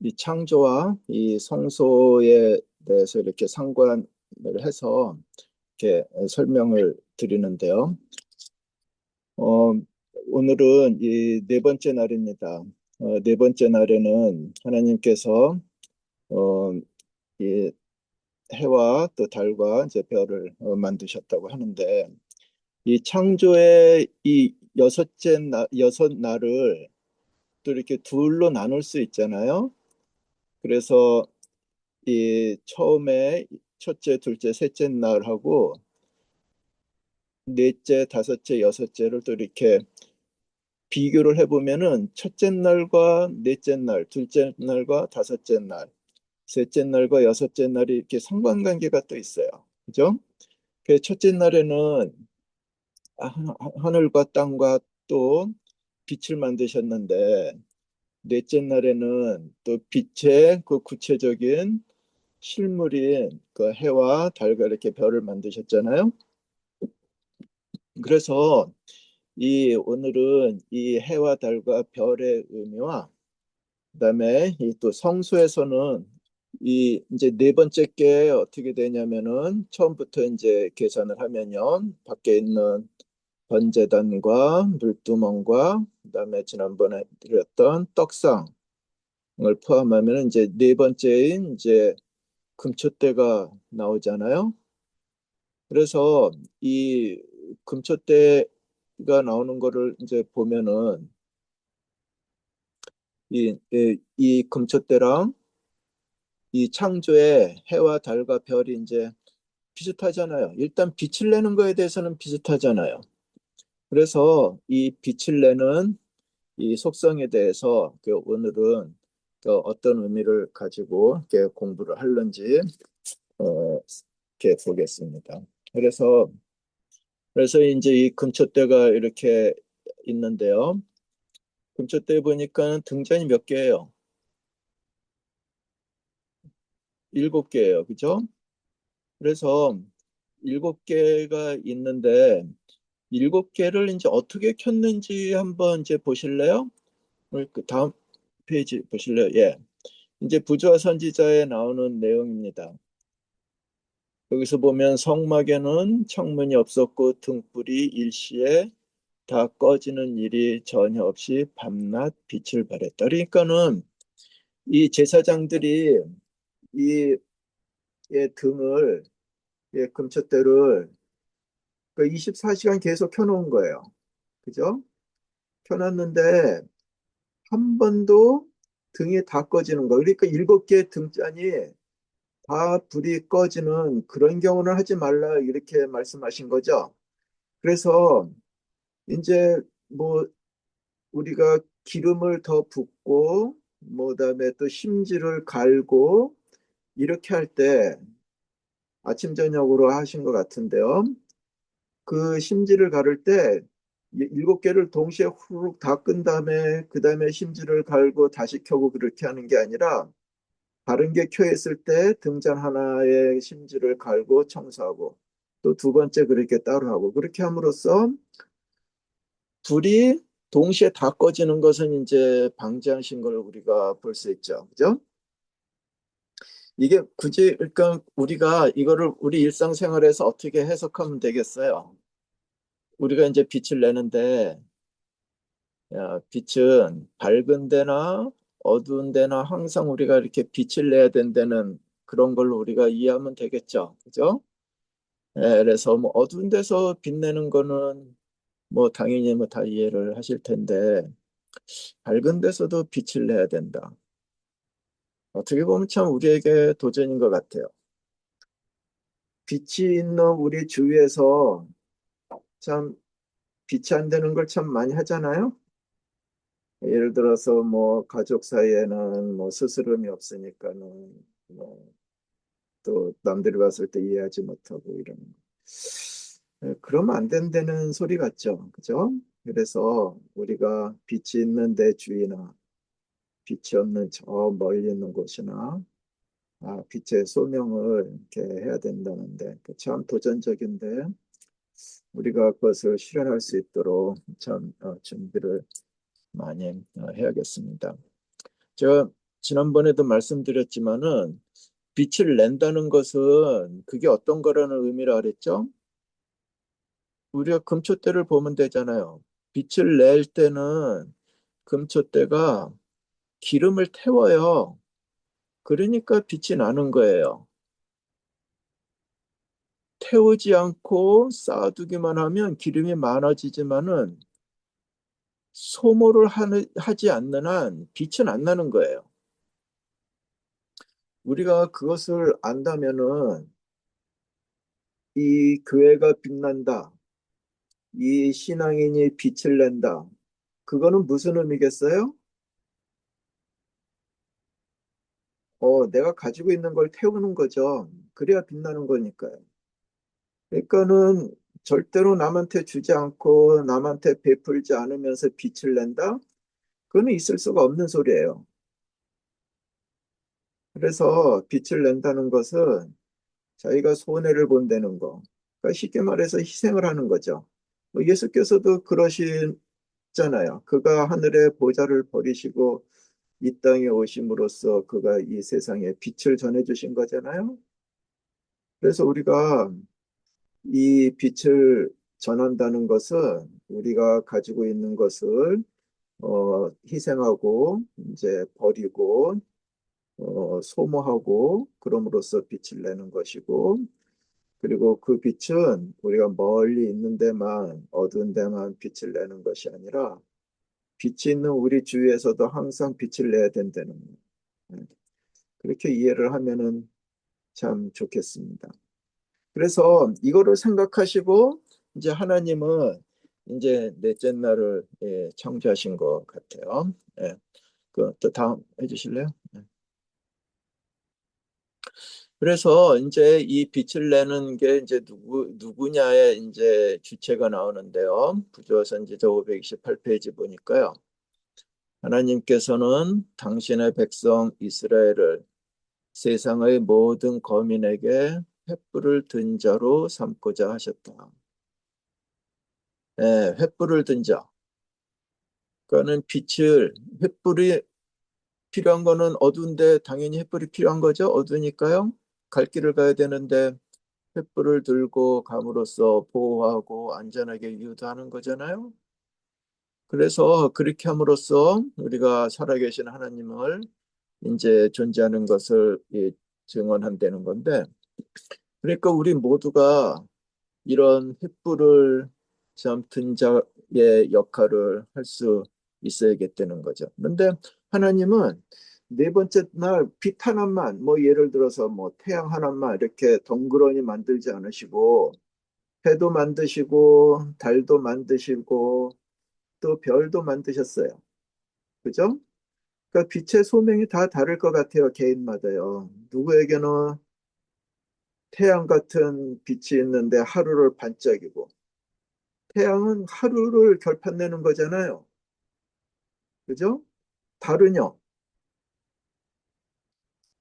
이 창조와 이 성소에 대해서 이렇게 상관을 해서 이렇게 설명을 드리는데요. 어, 오늘은 이 네 번째 날입니다. 네 번째 날에는 하나님께서 어, 이 해와 또 달과 이제 별을 만드셨다고 하는데, 이 창조의 이 여섯 날을 또 이렇게 둘로 나눌 수 있잖아요. 그래서 이 처음에 첫째, 둘째, 셋째 날하고 넷째, 다섯째, 여섯째를 또 이렇게 비교를 해보면은 첫째 날과 넷째 날, 둘째 날과 다섯째 날, 셋째 날과 여섯째 날이 이렇게 상관관계가 또 있어요. 그죠? 그 첫째 날에는 하늘과 땅과 또 빛을 만드셨는데, 넷째 날에는 또 빛의 그 구체적인 실물인 그 해와 달과 이렇게 별을 만드셨잖아요. 그래서 이 오늘은 이 해와 달과 별의 의미와 그다음에 이 또 성수에서는 이 이제 네 번째 게 어떻게 되냐면은 처음부터 이제 계산을 하면요, 밖에 있는 번제단과 물두멍과 그다음에 지난번에 드렸던 떡상을 포함하면 이제 네 번째인 이제 금초대가 나오잖아요. 그래서 이 금초대가 나오는 거를 이제 보면은 이 금초대랑 이 창조의 해와 달과 별이 이제 비슷하잖아요. 일단 빛을 내는 거에 대해서는 비슷하잖아요. 그래서 이 빛을 내는 이 속성에 대해서 오늘은 어떤 의미를 가지고 이렇게 공부를 하는지 어, 이렇게 보겠습니다. 그래서 이제 이 금초대가 이렇게 있는데요. 금초대 보니까 등잔이 몇 개예요? 일곱 개예요. 그죠? 그래서 일곱 개가 있는데 일곱 개를 이제 어떻게 켰는지 한번 이제 보실래요? 그 다음 페이지 보실래요? 예. 이제 부조와 선지자에 나오는 내용입니다. 여기서 보면 성막에는 창문이 없었고 등불이 일시에 다 꺼지는 일이 전혀 없이 밤낮 빛을 발했다. 그러니까는 이 제사장들이 이 등을, 금촛대를 그 24시간 계속 켜놓은 거예요. 그죠? 켜놨는데 한 번도 등이 다 꺼지는 거. 그러니까 일곱 개의 등잔이 다 불이 꺼지는 그런 경우는 하지 말라 이렇게 말씀하신 거죠. 그래서 이제 뭐 우리가 기름을 더 붓고 뭐 그다음에 또 심지를 갈고 이렇게 할 때 아침 저녁으로 하신 것 같은데요. 그 심지를 가를 때 일곱 개를 동시에 후룩 다 끈 다음에 그 다음에 심지를 갈고 다시 켜고 그렇게 하는 게 아니라 다른 게 켜 있을 때 등잔 하나에 심지를 갈고 청소하고 또 두 번째 그렇게 따로 하고 그렇게 함으로써 불이 동시에 다 꺼지는 것은 이제 방지하신 걸 우리가 볼 수 있죠. 그죠? 이게 굳이 그러니까 우리가 이거를 우리 일상생활에서 어떻게 해석하면 되겠어요? 우리가 이제 빛을 내는데 빛은 밝은 데나 어두운 데나 항상 우리가 이렇게 빛을 내야 된다는 그런 걸로 우리가 이해하면 되겠죠. 그죠? 그래서 뭐 어두운 데서 빛내는 거는 뭐 당연히 뭐 다 이해를 하실 텐데 밝은 데서도 빛을 내야 된다. 어떻게 보면 참 우리에게 도전인 것 같아요. 빛이 있는 우리 주위에서 참 빛이 안 되는 걸 참 많이 하잖아요. 예를 들어서 뭐 가족 사이에는 뭐 스스럼이 없으니까는 뭐 또 남들이 봤을 때 이해하지 못하고 이런 거. 그러면 안 된다는 소리 같죠. 그죠? 그래서 우리가 빛이 있는 데 주위나 빛이 없는 저 멀리 있는 곳이나 빛의 소명을 이렇게 해야 된다는데 참 도전적인데 우리가 그것을 실현할 수 있도록 참 준비를 많이 해야겠습니다. 제가 지난번에도 말씀드렸지만은 빛을 낸다는 것은 그게 어떤 거라는 의미라 그랬죠? 우리가 금초대를 보면 되잖아요. 빛을 낼 때는 금초대가 기름을 태워요. 그러니까 빛이 나는 거예요. 태우지 않고 쌓아두기만 하면 기름이 많아지지만은 소모를 하지 않는 한 빛은 안 나는 거예요. 우리가 그것을 안다면은 이 교회가 빛난다. 이 신앙인이 빛을 낸다. 그거는 무슨 의미겠어요? 내가 가지고 있는 걸 태우는 거죠. 그래야 빛나는 거니까요. 그러니까는 절대로 남한테 주지 않고 남한테 베풀지 않으면서 빛을 낸다? 그거는 있을 수가 없는 소리예요. 그래서 빛을 낸다는 것은 자기가 손해를 본다는 거. 그러니까 쉽게 말해서 희생을 하는 거죠. 예수께서도 그러시잖아요. 그가 하늘의 보좌를 버리시고 이 땅에 오심으로써 그가 이 세상에 빛을 전해주신 거잖아요. 그래서 우리가 이 빛을 전한다는 것은 우리가 가지고 있는 것을 희생하고 이제 버리고 소모하고 그럼으로써 빛을 내는 것이고 그리고 그 빛은 우리가 멀리 있는 데만 어두운 데만 빛을 내는 것이 아니라 빛이 있는 우리 주위에서도 항상 빛을 내야 된다는 거예요. 네. 그렇게 이해를 하면은 참 좋겠습니다. 그래서 이거를 생각하시고 이제 하나님은 이제 넷째 날을 창조하신 것 같아요. 예. 그또 다음 해주실래요? 네. 그래서 이제 이 빛을 내는 게 이제 누구냐의 이제 주체가 나오는데요. 부조선지자 528페이지 보니까요. 하나님께서는 당신의 백성 이스라엘을 세상의 모든 거민에게 횃불을 든 자로 삼고자 하셨다. 예, 횃불을 든 자. 그러니까는 횃불이 필요한 거는 어두운데 당연히 횃불이 필요한 거죠. 어두우니까요. 갈 길을 가야 되는데 횃불을 들고 감으로써 보호하고 안전하게 유도하는 거잖아요. 그래서 그렇게 함으로써 우리가 살아계신 하나님을 이제 존재하는 것을 증언한다는 건데, 그러니까 우리 모두가 이런 횃불을 참 든 자의 역할을 할 수 있어야겠다는 거죠. 그런데 하나님은 네 번째 날 빛 하나만 뭐 예를 들어서 뭐 태양 하나만 이렇게 덩그러니 만들지 않으시고 해도 만드시고 달도 만드시고 또 별도 만드셨어요. 그죠? 그러니까 빛의 소명이 다 다를 것 같아요. 개인마다요. 누구에게는 태양 같은 빛이 있는데 하루를 반짝이고 태양은 하루를 결판내는 거잖아요. 그죠? 달은요.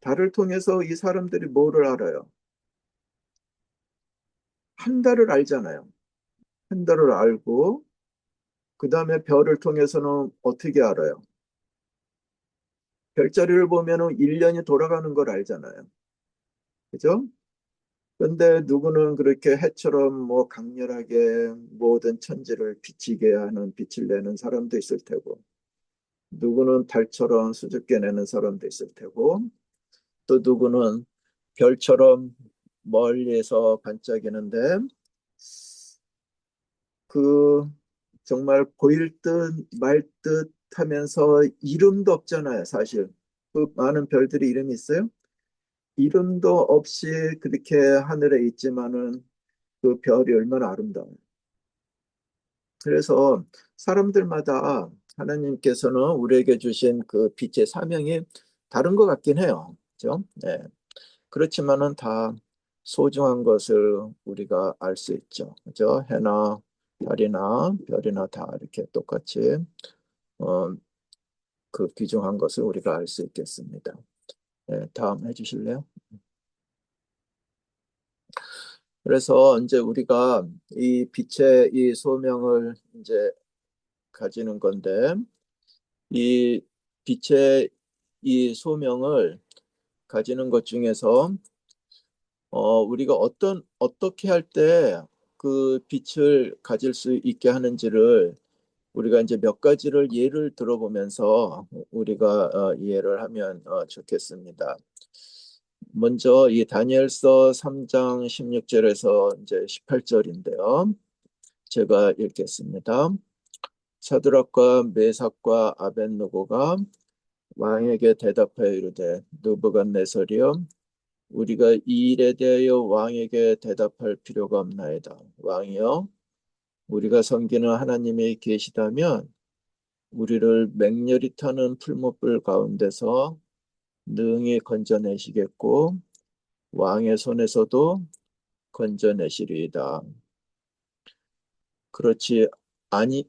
달을 통해서 이 사람들이 뭐를 알아요? 한 달을 알잖아요. 한 달을 알고 그 다음에 별을 통해서는 어떻게 알아요? 별자리를 보면은 1년이 돌아가는 걸 알잖아요. 그죠? 근데 누구는 그렇게 해처럼 뭐 강렬하게 모든 천지를 비치게 하는 빛을 내는 사람도 있을 테고, 누구는 달처럼 수줍게 내는 사람도 있을 테고, 또 누구는 별처럼 멀리에서 반짝이는데, 그 정말 보일 듯 말 듯 하면서 이름도 없잖아요, 사실. 그 많은 별들이 이름이 있어요? 이름도 없이 그렇게 하늘에 있지만은 그 별이 얼마나 아름다워요. 그래서 사람들마다 하나님께서는 우리에게 주신 그 빛의 사명이 다른 것 같긴 해요. 그죠? 네. 그렇지만은 다 소중한 것을 우리가 알 수 있죠. 그죠? 해나 달이나 별이나 다 이렇게 똑같이 어, 그 귀중한 것을 우리가 알 수 있겠습니다. 네, 다음 해주실래요? 그래서 이제 우리가 이 빛의 이 소명을 이제 가지는 건데 이 빛의 이 소명을 가지는 것 중에서 우리가 어떻게 할 때 그 빛을 가질 수 있게 하는지를 우리가 이제 몇 가지를 예를 들어보면서 우리가 이해를 하면 좋겠습니다. 먼저 이 다니엘서 3장 16절에서 이제 18절인데요. 제가 읽겠습니다. 사드락과 메삭과 아벳느고가 왕에게 대답하여 이르되 느부갓네살이여 우리가 이 일에 대하여 왕에게 대답할 필요가 없나이다. 왕이여 우리가 섬기는 하나님이 계시다면 우리를 맹렬히 타는 풀무불 가운데서 능히 건져내시겠고 왕의 손에서도 건져내시리이다. 그렇지 아니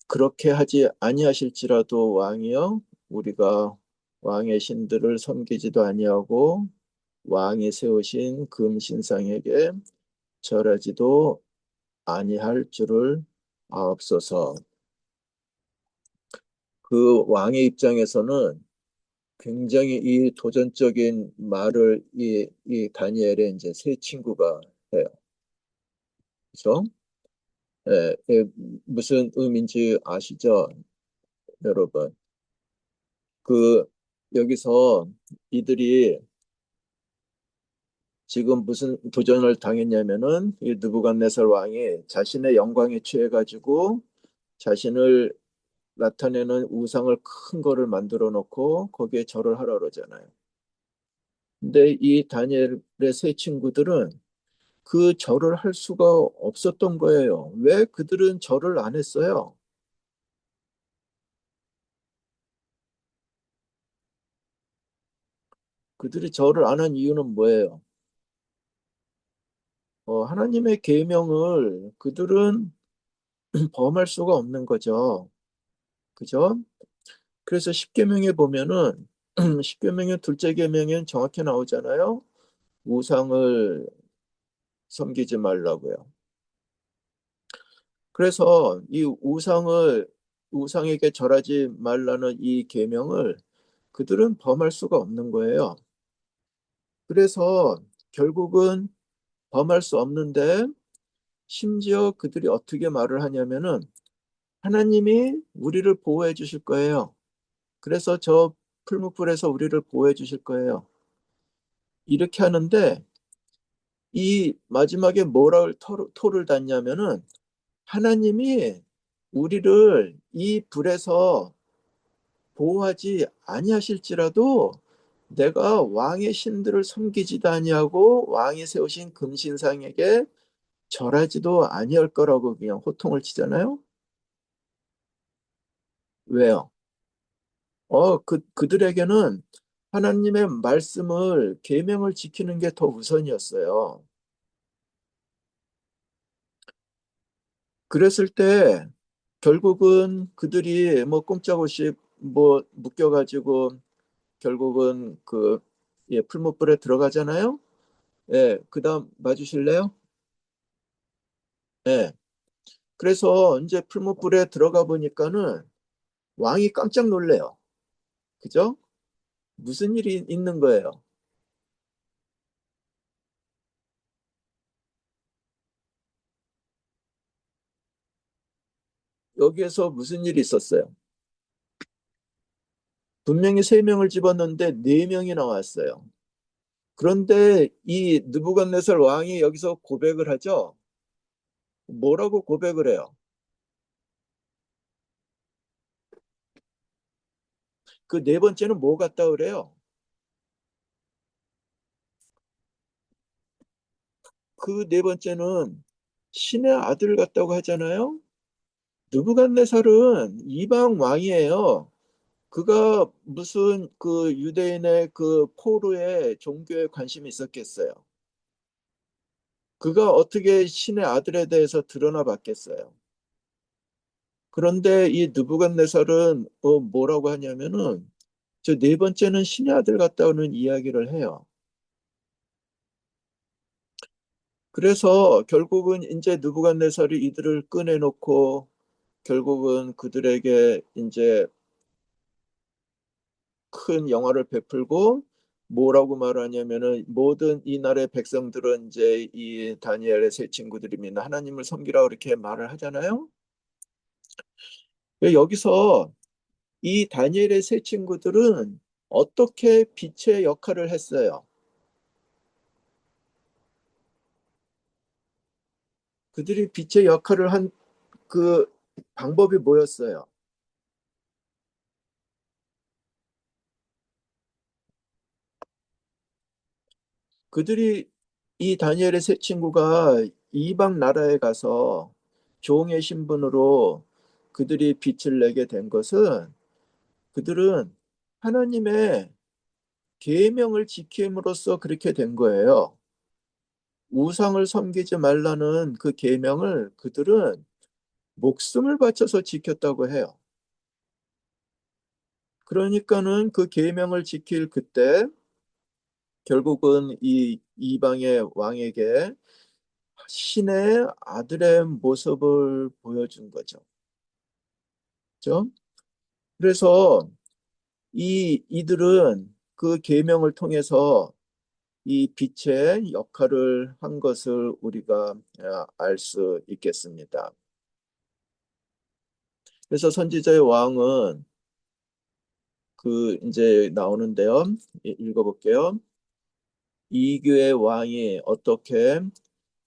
그렇게 하지 아니하실지라도 왕이여 우리가 왕의 신들을 섬기지도 아니하고 왕이 세우신 금신상에게 절하지도 아니할 줄을 아옵소서. 그 왕의 입장에서는 굉장히 이 도전적인 말을 이 다니엘의 이제 세 친구가 해요. 그죠? 예, 무슨 의미인지 아시죠, 여러분? 그 여기서 이들이 지금 무슨 도전을 당했냐면은 이 느부갓네살 왕이 자신의 영광에 취해 가지고 자신을 나타내는 우상을 큰 거를 만들어 놓고 거기에 절을 하라 그러잖아요. 근데 이 다니엘의 세 친구들은 그 절을 할 수가 없었던 거예요. 왜 그들은 절을 안 했어요? 그들이 절을 안 한 이유는 뭐예요? 하나님의 계명을 그들은 범할 수가 없는 거죠. 그죠? 그래서 십계명에 보면은 십계명의 둘째 계명엔 정확히 나오잖아요. 우상을 섬기지 말라고요. 그래서 이 우상에게 절하지 말라는 이 계명을 그들은 범할 수가 없는 거예요. 그래서 결국은 범할 수 없는데 심지어 그들이 어떻게 말을 하냐면은 하나님이 우리를 보호해 주실 거예요. 그래서 저 풀무불에서 우리를 보호해 주실 거예요. 이렇게 하는데 이 마지막에 뭐라고 토를 das냐면은 하나님이 우리를 이 불에서 보호하지 아니하실지라도 내가 왕의 신들을 섬기지도 아니하고 왕이 세우신 금신상에게 절하지도 아니할 거라고 그냥 호통을 치잖아요. 왜요? 그들에게는 하나님의 말씀을 계명을 지키는 게 더 우선이었어요. 그랬을 때 결국은 그들이 뭐 꼼짝없이 뭐 묶여가지고 결국은 예, 풀무불에 들어가잖아요. 예, 그다음 봐주실래요? 예. 그래서 이제 풀무불에 들어가 보니까는 왕이 깜짝 놀래요. 그죠? 무슨 일이 있는 거예요? 여기에서 무슨 일이 있었어요? 분명히 세 명을 집었는데 네 명이 나왔어요. 그런데 이 느부갓네살 왕이 여기서 고백을 하죠. 뭐라고 고백을 해요? 그 네 번째는 뭐 같다 그래요? 그 네 번째는 신의 아들 같다고 하잖아요. 느부갓네살은 이방 왕이에요. 그가 무슨 그 유대인의 그 포로의 종교에 관심이 있었겠어요. 그가 어떻게 신의 아들에 대해서 드러나 봤겠어요. 그런데 이 느부갓네살은 뭐라고 하냐면은 저 네 번째는 신의 아들 같다는 이야기를 해요. 그래서 결국은 이제 느부갓네살이 이들을 꺼내놓고 결국은 그들에게 이제 큰 영화를 베풀고 뭐라고 말하냐면은 모든 이 나라의 백성들은 이제 이 다니엘의 세 친구들이 믿는 하나님을 섬기라고 이렇게 말을 하잖아요. 여기서 이 다니엘의 세 친구들은 어떻게 빛의 역할을 했어요? 그들이 빛의 역할을 한 그 방법이 뭐였어요? 그들이 이 다니엘의 세 친구가 이방 나라에 가서 종의 신분으로 그들이 빛을 내게 된 것은 그들은 하나님의 계명을 지킴으로써 그렇게 된 거예요. 우상을 섬기지 말라는 그 계명을 그들은 목숨을 바쳐서 지켰다고 해요. 그러니까는 그 계명을 지킬 그때 결국은 이 이방의 왕에게 신의 아들의 모습을 보여준 거죠. 그죠? 그래서 이들은 그 계명을 통해서 이 빛의 역할을 한 것을 우리가 알 수 있겠습니다. 그래서 선지자의 왕은 그 이제 나오는데요. 읽어볼게요. 이교의 왕이 어떻게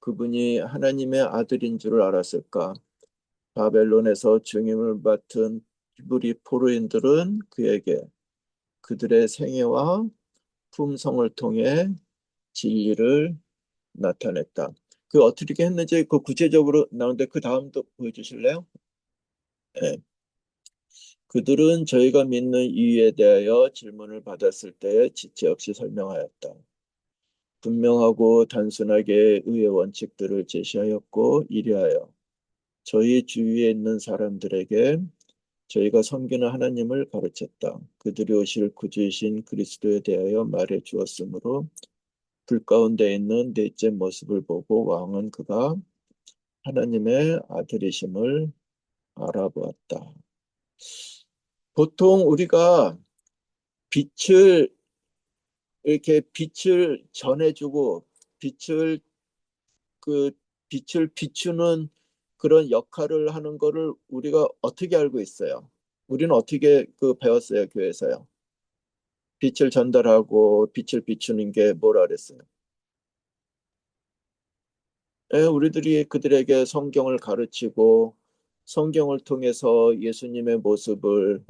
그분이 하나님의 아들인 줄을 알았을까? 바벨론에서 중임을 맡은 히브리 포로인들은 그에게 그들의 생애와 품성을 통해 진리를 나타냈다. 그 어떻게 했는지 그 구체적으로 나오는데 그 다음도 보여주실래요? 네. 그들은 저희가 믿는 이유에 대하여 질문을 받았을 때 지체 없이 설명하였다. 분명하고 단순하게 의의 원칙들을 제시하였고 이리하여 저희 주위에 있는 사람들에게 저희가 섬기는 하나님을 가르쳤다. 그들이 오실 구주이신 그리스도에 대하여 말해 주었으므로 불 가운데 있는 넷째 모습을 보고 왕은 그가 하나님의 아들이심을 알아보았다. 보통 우리가 빛을 이렇게 빛을 전해주고 빛을 그 빛을 비추는 그런 역할을 하는 거를 우리가 어떻게 알고 있어요? 우리는 어떻게 그 배웠어요, 교회에서요? 빛을 전달하고 빛을 비추는 게 뭐라 그랬어요? 예, 우리들이 그들에게 성경을 가르치고 성경을 통해서 예수님의 모습을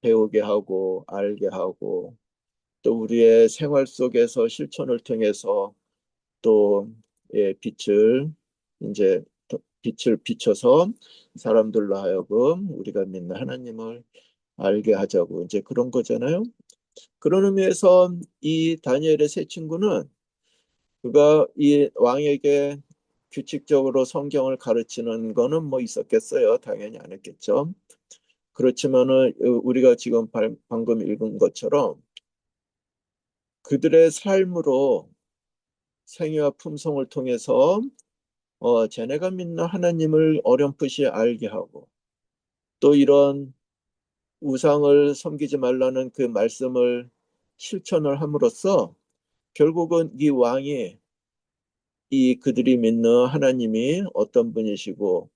배우게 하고 알게 하고 또 우리의 생활 속에서 실천을 통해서 또 빛을 이제 빛을 비춰서 사람들로 하여금 우리가 믿는 하나님을 알게 하자고 이제 그런 거잖아요. 그런 의미에서 이 다니엘의 세 친구는 그가 이 왕에게 규칙적으로 성경을 가르치는 거는 뭐 있었겠어요? 당연히 안 했겠죠. 그렇지만은 우리가 지금 방금 읽은 것처럼 그들의 삶으로 생애와 품성을 통해서 쟤네가 믿는 하나님을 어렴풋이 알게 하고 또 이런 우상을 섬기지 말라는 그 말씀을 실천을 함으로써 결국은 이 왕이 이 그들이 믿는 하나님이 어떤 분이시고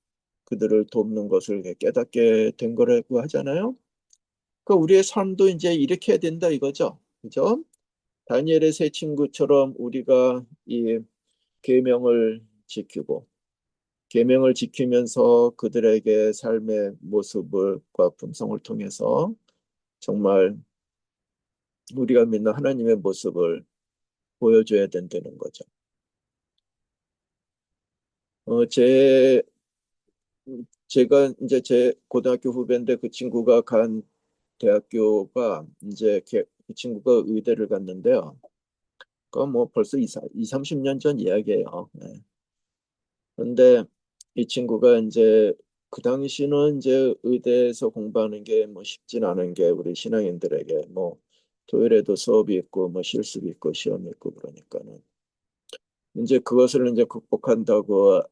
그들을 돕는 것을 깨닫게 된 거라고 하잖아요. 그 우리의 삶도 이제 이렇게 해야 된다 이거죠. 그죠? 다니엘의 세 친구처럼 우리가 이 계명을 지키고 계명을 지키면서 그들에게 삶의 모습과 품성을 통해서 정말 우리가 믿는 하나님의 모습을 보여줘야 된다는 거죠. 어, 제 제가 이제 제 고등학교 후배인데 그 친구가 간 대학교가 이제 그 친구가 의대를 갔는데요. 그건 뭐 벌써 30년 전 이야기예요. 네. 근데 이 친구가 이제 그 당시는 이제 의대에서 공부하는 게 뭐 쉽진 않은 게 우리 신앙인들에게 뭐 토요일에도 수업이 있고 뭐 실습이 있고 시험이 있고 그러니까는 이제 그것을 이제 극복한다고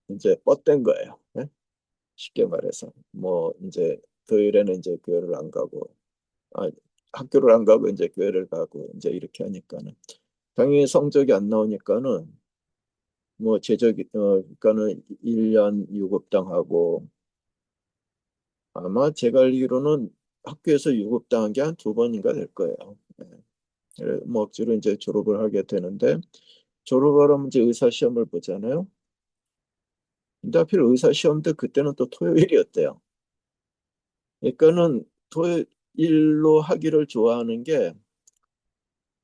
이제 뻗댄 거예요. 네? 쉽게 말해서 뭐 이제 토요일에는 이제 교회를 안 가고 아, 학교를 안 가고 이제 교회를 가고 이제 이렇게 하니까는 당연히 성적이 안 나오니까는 뭐 그러니까는 1년 유급당하고 아마 제가 알기로는 학교에서 유급당한 게 한 두 번인가 될 거예요. 네. 뭐 억지로 이제 졸업을 하게 되는데 졸업을 하면 이제 의사 시험을 보잖아요. 근데 하필 의사 시험도 그때는 또 토요일이었대요. 그러니까는 토요일로 하기를 좋아하는 게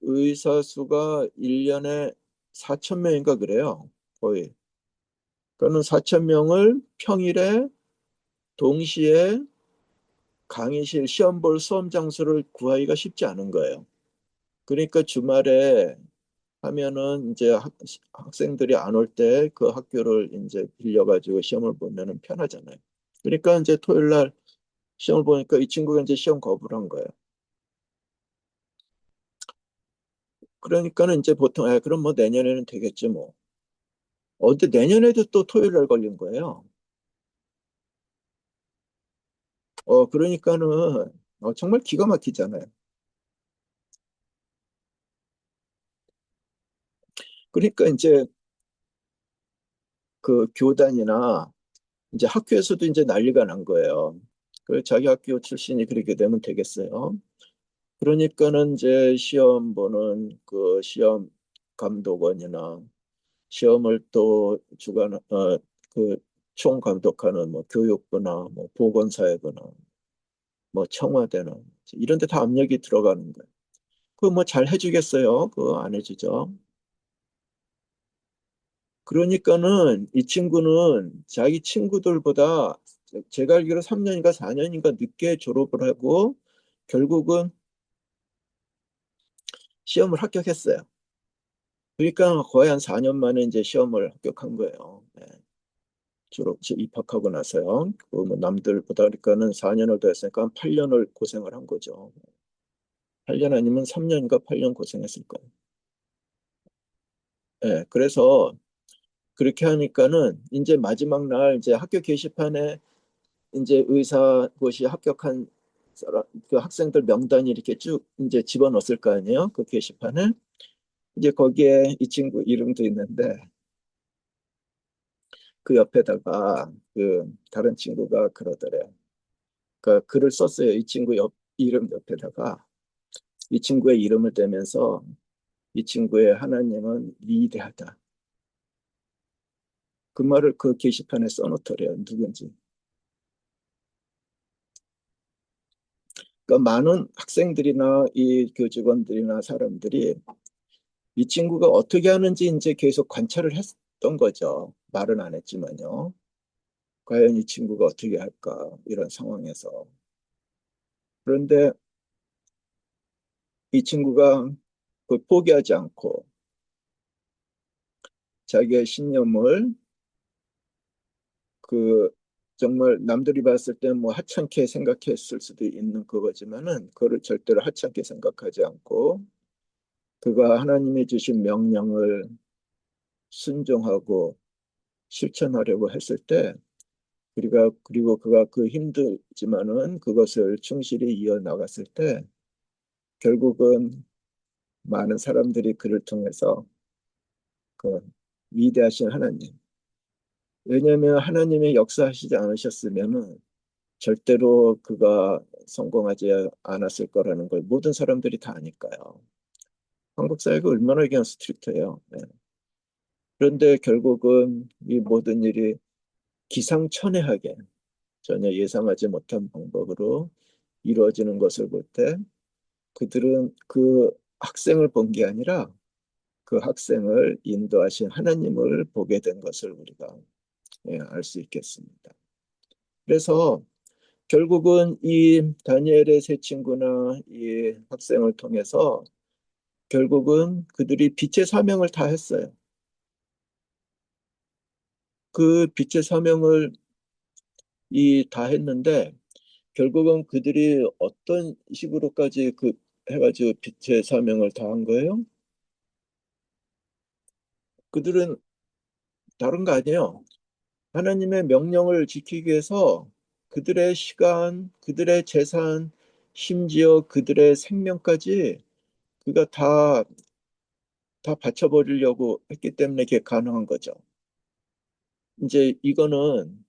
의사 수가 1년에 4천 명인가 그래요. 거의. 그러니까는 4천 명을 평일에 동시에 강의실 시험 볼 수험 장소를 구하기가 쉽지 않은 거예요. 그러니까 주말에 하면은 이제 학생들이 안 올 때 그 학교를 이제 빌려가지고 시험을 보면은 편하잖아요. 그러니까 이제 토요일 날 시험을 보니까 이 친구가 이제 시험 거부를 한 거예요. 그러니까는 이제 보통 그럼 뭐 내년에는 되겠지 뭐. 근데 내년에도 또 토요일 날 걸린 거예요. 그러니까는 정말 기가 막히잖아요. 그러니까 이제 그 교단이나 이제 학교에서도 이제 난리가 난 거예요. 그 자기 학교 출신이 그렇게 되면 되겠어요. 그러니까는 이제 시험 보는 그 시험 감독원이나 시험을 또 그 총감독하는 뭐 교육부나 뭐 보건사회부나 뭐 청와대나 이런 데 다 압력이 들어가는 거예요. 그 뭐 잘 해주겠어요? 그거 안 해주죠. 그러니까는 이 친구는 자기 친구들보다 제가 알기로 3년인가 4년인가 늦게 졸업을 하고 결국은 시험을 합격했어요. 그러니까 거의 한 4년 만에 이제 시험을 합격한 거예요. 네. 입학하고 나서요. 그뭐 남들보다 그러니까는 4년을 더 했으니까 한 8년을 고생을 한 거죠. 8년 아니면 3년인가 8년 고생했을 거예요. 네. 그래서 그렇게 하니까는 이제 마지막 날 이제 학교 게시판에 이제 의사고시 합격한 그 학생들 명단이 이렇게 쭉 이제 집어넣었을 거 아니에요? 그 게시판에. 이제 거기에 이 친구 이름도 있는데 그 옆에다가 그 다른 친구가 그러더래요. 그 글을 썼어요. 이 친구 이름 옆에다가 이 친구의 이름을 대면서 이 친구의 하나님은 위대하다. 그 말을 그 게시판에 써놓더래요. 누군지. 그러니까 많은 학생들이나 이 교직원들이나 사람들이 이 친구가 어떻게 하는지 이제 계속 관찰을 했던 거죠. 말은 안 했지만요. 과연 이 친구가 어떻게 할까 이런 상황에서. 그런데 이 친구가 그 포기하지 않고 자기의 신념을 그 정말 남들이 봤을 때 뭐 하찮게 생각했을 수도 있는 그거지만은 그거를 절대로 하찮게 생각하지 않고 그가 하나님이 주신 명령을 순종하고 실천하려고 했을 때 그리고 그가 그 힘들지만은 그것을 충실히 이어나갔을 때 결국은 많은 사람들이 그를 통해서 그 위대하신 하나님. 왜냐하면 하나님의 역사하시지 않으셨으면은 절대로 그가 성공하지 않았을 거라는 걸 모든 사람들이 다 아니까요. 한국 사회가 얼마나 그냥 스트릭트해요. 네. 그런데 결국은 이 모든 일이 기상천외하게 전혀 예상하지 못한 방법으로 이루어지는 것을 볼 때 그들은 그 학생을 본 게 아니라 그 학생을 인도하신 하나님을 보게 된 것을 우리가 알 수 있겠습니다. 그래서 결국은 이 다니엘의 세 친구나 이 학생을 통해서 결국은 그들이 빛의 사명을 다 했어요. 그 빛의 사명을 다 했는데 결국은 그들이 어떤 식으로까지 그 해가지고 빛의 사명을 다 한 거예요? 그들은 다른 거 아니에요. 하나님의 명령을 지키기 위해서 그들의 시간, 그들의 재산, 심지어 그들의 생명까지 그가 다 바쳐버리려고 했기 때문에 그게 가능한 거죠. 이제 이거는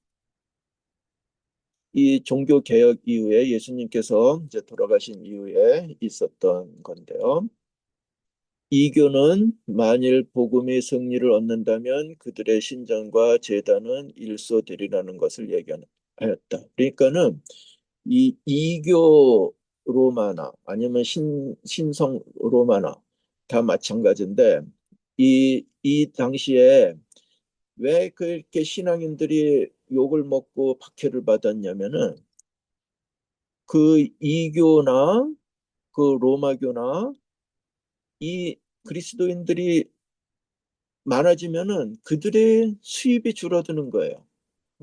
이 종교 개혁 이후에 예수님께서 이제 돌아가신 이후에 있었던 건데요. 이교는 만일 복음이 승리를 얻는다면 그들의 신전과 제단은 일소되리라는 것을 예견하였다. 그러니까는 이 이교 로마나 아니면 신성 로마나 다 마찬가지인데 이 당시에 왜 그렇게 신앙인들이 욕을 먹고 박해를 받았냐면은 그 이교나 그 로마교나 이 그리스도인들이 많아지면은 그들의 수입이 줄어드는 거예요.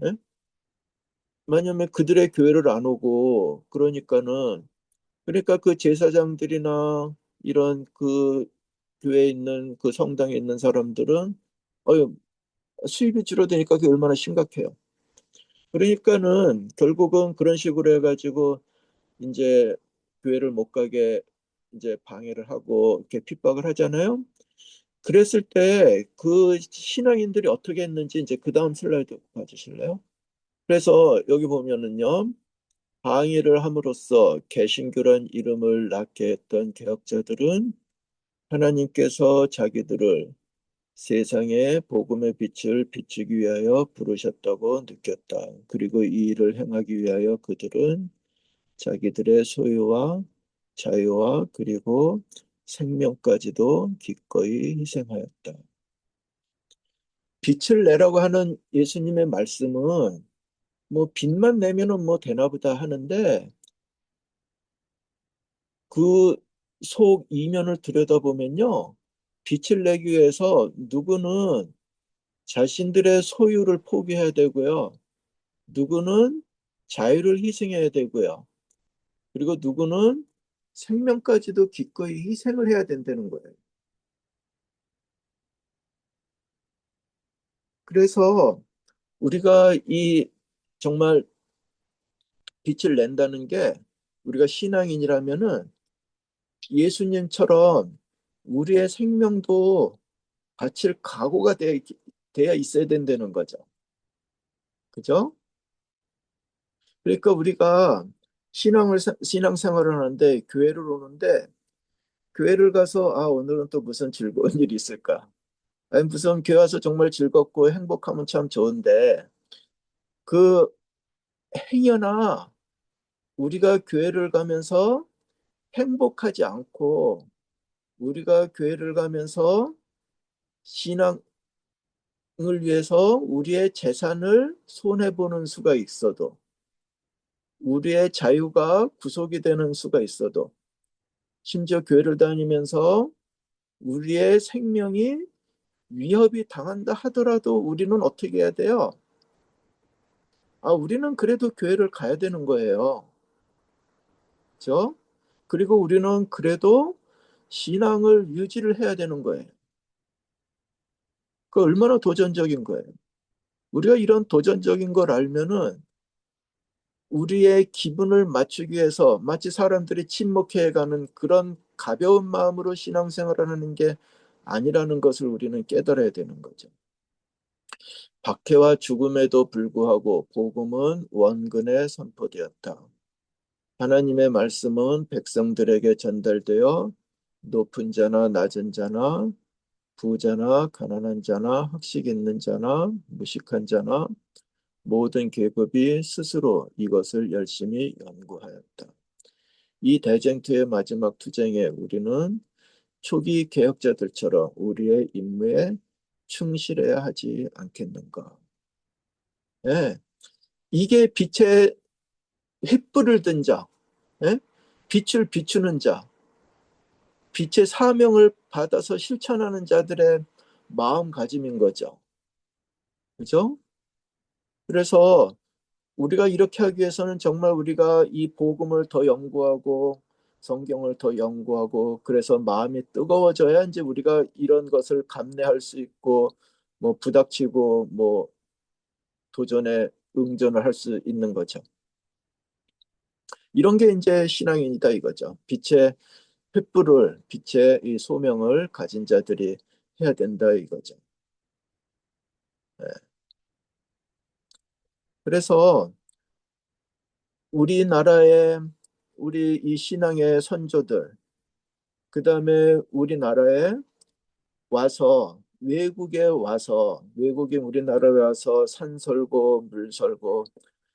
예? 왜냐하면 그들의 교회를 안 오고 그러니까는 그러니까 그 제사장들이나 이런 그 교회에 있는 그 성당에 있는 사람들은 어휴 수입이 줄어드니까 그게 얼마나 심각해요. 그러니까는 결국은 그런 식으로 해가지고 이제 교회를 못 가게 이제 방해를 하고 이렇게 핍박을 하잖아요. 그랬을 때 그 신앙인들이 어떻게 했는지 이제 그 다음 슬라이드 봐주실래요? 그래서 여기 보면은요, 방해를 함으로써 개신교란 이름을 낳게 했던 개혁자들은 하나님께서 자기들을 세상에 복음의 빛을 비추기 위하여 부르셨다고 느꼈다. 그리고 이 일을 행하기 위하여 그들은 자기들의 소유와 자유와 그리고 생명까지도 기꺼이 희생하였다. 빛을 내라고 하는 예수님의 말씀은 뭐 빛만 내면은 뭐 되나 보다 하는데 그 속 이면을 들여다보면요. 빛을 내기 위해서 누구는 자신들의 소유를 포기해야 되고요. 누구는 자유를 희생해야 되고요. 그리고 누구는 생명까지도 기꺼이 희생을 해야 된다는 거예요. 그래서 우리가 이 정말 빛을 낸다는 게 우리가 신앙인이라면은 예수님처럼 우리의 생명도 바칠 각오가 되어 있어야 된다는 거죠. 그죠? 그러니까 우리가 신앙생활을 하는데 교회를 오는데 교회를 가서 아 오늘은 또 무슨 즐거운 일이 있을까? 아니 무슨 교회 와서 정말 즐겁고 행복하면 참 좋은데 그 행여나 우리가 교회를 가면서 행복하지 않고 우리가 교회를 가면서 신앙을 위해서 우리의 재산을 손해보는 수가 있어도 우리의 자유가 구속이 되는 수가 있어도 심지어 교회를 다니면서 우리의 생명이 위협이 당한다 하더라도 우리는 어떻게 해야 돼요? 아, 우리는 그래도 교회를 가야 되는 거예요. 그죠? 그리고 우리는 그래도 신앙을 유지를 해야 되는 거예요. 그 얼마나 도전적인 거예요. 우리가 이런 도전적인 걸 알면은 우리의 기분을 맞추기 위해서 마치 사람들이 침묵해가는 그런 가벼운 마음으로 신앙생활을 하는 게 아니라는 것을 우리는 깨달아야 되는 거죠. 박해와 죽음에도 불구하고 복음은 원근에 선포되었다. 하나님의 말씀은 백성들에게 전달되어 높은 자나 낮은 자나 부자나 가난한 자나 학식 있는 자나 무식한 자나 모든 계급이 스스로 이것을 열심히 연구하였다. 이 대쟁투의 마지막 투쟁에 우리는 초기 개혁자들처럼 우리의 임무에 충실해야 하지 않겠는가. 예, 이게 빛의 횃불을 든 자, 예? 빛을 비추는 자, 빛의 사명을 받아서 실천하는 자들의 마음가짐인 거죠. 그죠? 그래서 우리가 이렇게 하기 위해서는 정말 우리가 이 복음을 더 연구하고 성경을 더 연구하고 그래서 마음이 뜨거워져야 이제 우리가 이런 것을 감내할 수 있고 뭐 부닥치고 뭐 도전에 응전을 할 수 있는 거죠. 이런 게 이제 신앙인이다 이거죠. 빛의 이 소명을 가진 자들이 해야 된다 이거죠. 예. 그래서 우리나라의 우리 이 신앙의 선조들, 그다음에 우리나라에 와서 외국인 우리나라에 와서 산 설고 물 설고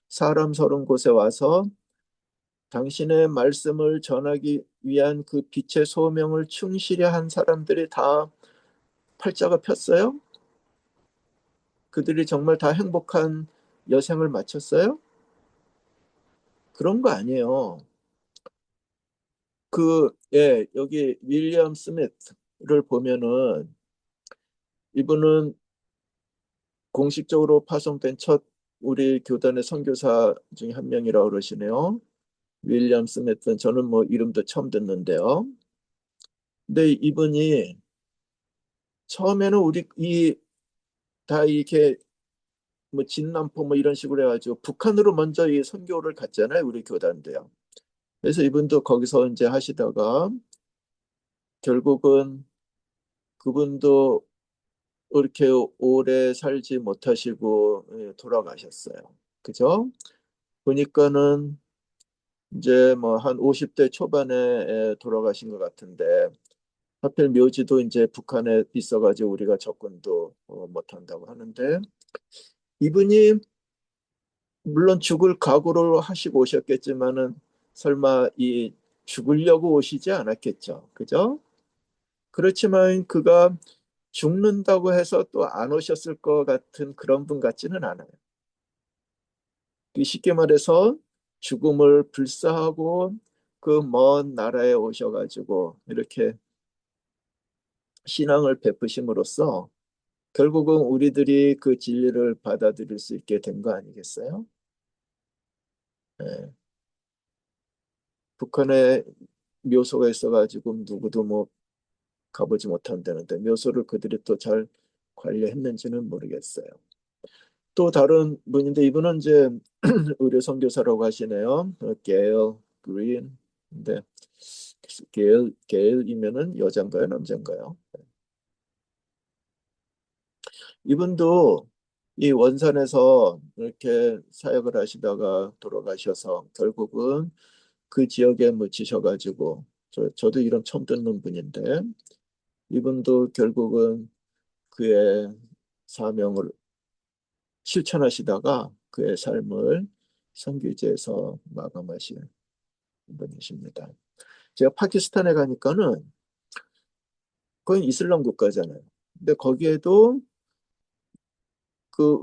사람 서른 곳에 와서 당신의 말씀을 전하기 위한 그 빛의 소명을 충실히 한 사람들이 다 팔자가 폈어요? 그들이 정말 다 행복한 여생을 마쳤어요? 그런 거 아니에요. 여기 윌리엄 스미스를 보면은 이분은 공식적으로 파송된 첫 우리 교단의 선교사 중에 한 명이라고 그러시네요. 윌리엄 스미스, 저는 뭐 이름도 처음 듣는데요. 근데 이분이 처음에는 다 이렇게 뭐 진남포 뭐 이런 식으로 해가지고 북한으로 먼저 이 선교를 갔잖아요. 우리 교단도요. 그래서 이분도 거기서 이제 하시다가 결국은 그분도 그렇게 오래 살지 못하시고 돌아가셨어요. 그죠? 보니까는 이제 뭐 한 50대 초반에 돌아가신 것 같은데 하필 묘지도 이제 북한에 있어가지고 우리가 접근도 못한다고 하는데 이분이 물론 죽을 각오를 하시고 오셨겠지만은 설마 이 죽으려고 오시지 않았겠죠. 그죠? 그렇지만 그가 죽는다고 해서 또 안 오셨을 것 같은 그런 분 같지는 않아요. 쉽게 말해서 죽음을 불사하고 그 먼 나라에 오셔가지고 이렇게 신앙을 베푸심으로써 결국은 우리들이 그 진리를 받아들일 수 있게 된 거 아니겠어요? 예. 북한에 묘소가 있어가지고 누구도 뭐 가보지 못한다는데 묘소를 그들이 또 잘 관리했는지는 모르겠어요. 또 다른 분인데 이분은 이제 의료 선교사라고 하시네요. 게일 그린. 근데 게일이면은 여잔가요, 남잔가요? 이분도 이 원산에서 이렇게 사역을 하시다가 돌아가셔서 결국은 그 지역에 묻히셔가지고 저도 이름 처음 듣는 분인데 이분도 결국은 그의 사명을 실천하시다가 그의 삶을 선교지에서 마감하신 분이십니다. 제가 파키스탄에 가니까는 거긴 이슬람 국가잖아요. 근데 거기에도 그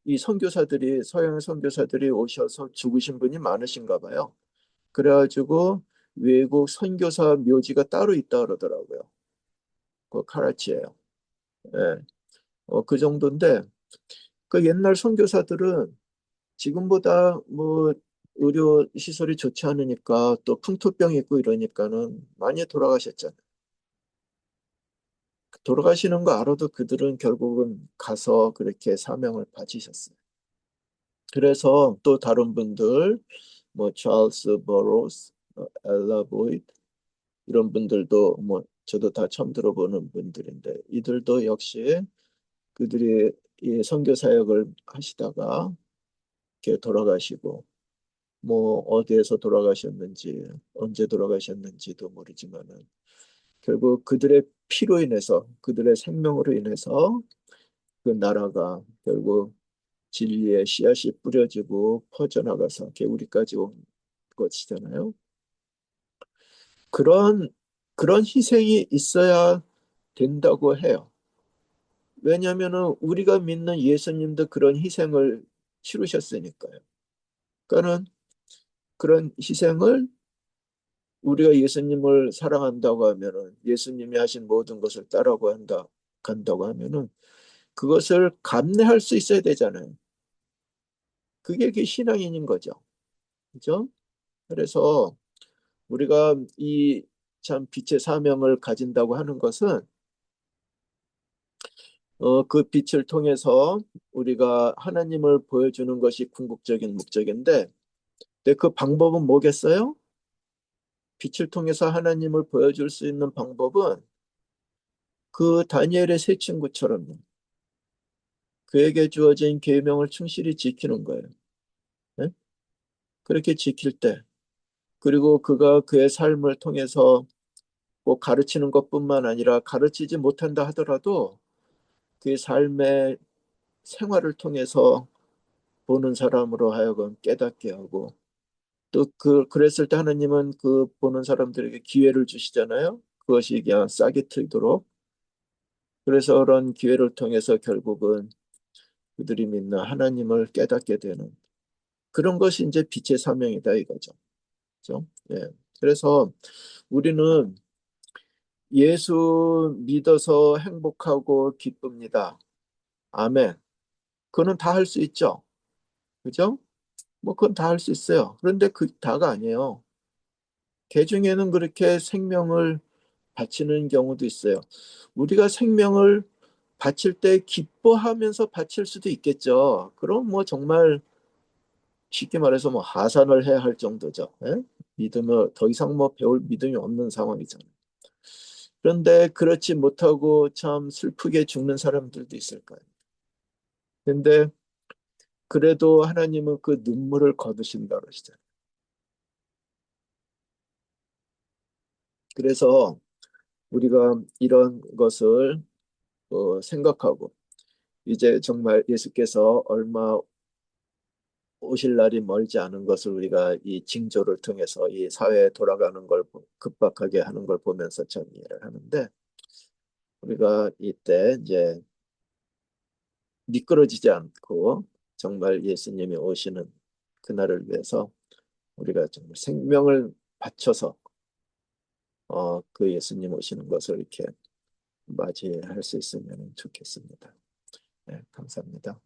이 선교사들이 서양 선교사들이 오셔서 죽으신 분이 많으신가 봐요. 그래가지고 외국 선교사 묘지가 따로 있다 그러더라고요. 그 카라치예요. 예. 그 정도인데 그 옛날 선교사들은 지금보다 뭐 의료 시설이 좋지 않으니까 또 풍토병 있고 이러니까는 많이 돌아가셨잖아요. 돌아가시는 거 알아도 그들은 결국은 가서 그렇게 사명을 바치셨어요. 그래서 또 다른 분들, 뭐 찰스 버로스, 엘라 보이드 이런 분들도 뭐 저도 다 처음 들어보는 분들인데 이들도 역시 그들이 이 선교 사역을 하시다가 이렇게 돌아가시고 뭐 어디에서 돌아가셨는지 언제 돌아가셨는지도 모르지만은 결국 그들의 피로 인해서 그들의 생명으로 인해서 그 나라가 결국 진리의 씨앗이 뿌려지고 퍼져나가서 개구리까지 온 것이잖아요. 그런 그런 희생이 있어야 된다고 해요. 왜냐하면은 우리가 믿는 예수님도 그런 희생을 치르셨으니까요. 그러니까는 그런 희생을 우리가 예수님을 사랑한다고 하면은 예수님이 하신 모든 것을 따라고 간다고 하면은 그것을 감내할 수 있어야 되잖아요. 그게 그 신앙인인 거죠. 그죠? 그래서 우리가 이 참 빛의 사명을 가진다고 하는 것은 그 빛을 통해서 우리가 하나님을 보여주는 것이 궁극적인 목적인데 근데 그 방법은 뭐겠어요? 빛을 통해서 하나님을 보여줄 수 있는 방법은 그 다니엘의 세 친구처럼요. 그에게 주어진 계명을 충실히 지키는 거예요. 네? 그렇게 지킬 때, 그리고 그가 그의 삶을 통해서 꼭 가르치는 것뿐만 아니라 가르치지 못한다 하더라도 그의 삶의 생활을 통해서 보는 사람으로 하여금 깨닫게 하고, 또 그랬을 때 하나님은 그 보는 사람들에게 기회를 주시잖아요. 그것이 그냥 싹이 트이도록. 그래서 그런 기회를 통해서 결국은 그들이 믿는 하나님을 깨닫게 되는 그런 것이 이제 빛의 사명이다 이거죠. 그죠? 예. 그래서 우리는 예수 믿어서 행복하고 기쁩니다. 아멘. 그거는 다 할 수 있죠. 그죠? 뭐 그건 다 할 수 있어요. 그런데 그 다가 아니에요. 개 중에는 그렇게 생명을 바치는 경우도 있어요. 우리가 생명을 바칠 때 기뻐하면서 바칠 수도 있겠죠. 그럼 뭐 정말 쉽게 말해서 뭐 하산을 해야 할 정도죠. 예? 믿음을 더 이상 뭐 배울 믿음이 없는 상황이잖아요. 그런데 그렇지 못하고 참 슬프게 죽는 사람들도 있을 거예요. 근데 그래도 하나님은 그 눈물을 거두신다 그러시잖아요. 그래서 우리가 이런 것을 생각하고 이제 정말 예수께서 얼마 오실 날이 멀지 않은 것을 우리가 이 징조를 통해서 이 사회에 돌아가는 걸 급박하게 하는 걸 보면서 참 이해를 하는데 우리가 이때 이제 미끄러지지 않고 정말 예수님이 오시는 그날을 위해서 우리가 정말 생명을 바쳐서 그 예수님 오시는 것을 이렇게 맞이할 수 있으면 좋겠습니다. 네, 감사합니다.